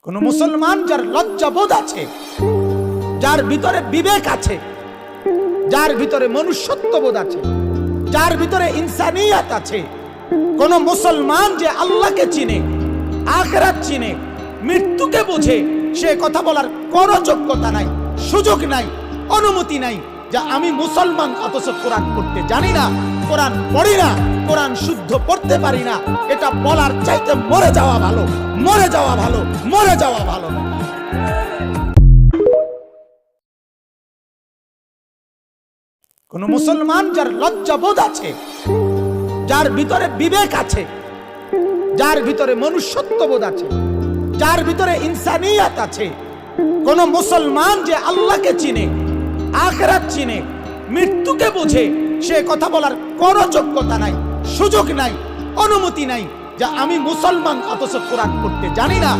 কোন মুসলমান যার লজ্জাবোধ আছে, যার ভিতরে বিবেক আছে, যার ভিতরে মনুষ্যত্ববোধ আছে, যার ভিতরে ইনসানিয়াত আছে, কোন মুসলমান যে আল্লাহকে চিনে, আখিরাত চিনে, মৃত্যুকে বুঝে, সে কথা বলার কোনো যোগ্যতা নাই, সুযোগ নাই, অনুমতি নাই যে আমি মুসলমান অথচ কোরআন পড়তে জানি না, কোরআন পড়ি না, কোরআন শুদ্ধ পড়তে পারি না। এটা বলার চাইতে মরে যাওয়া ভালো, মরে যাওয়া ভালো, মরে যাওয়া ভালো। কোন মুসলমান যার লজ্জাবোধ আছে, যার ভিতরে বিবেক আছে, যার ভিতরে মনুষ্যত্ববোধ আছে, যার ভিতরে ইনসানিয়াত আছে, কোন মুসলমান যে আল্লাহকে চিনে, আখিরাত চিনে, মৃত্যুকে বুঝে, সে কথা বলার কোনো যোগ্যতা নাই, সুযোগ নাই, অনুমতি নাই যে আমি মুসলমান অথচ কোরআন পড়তে জানি না,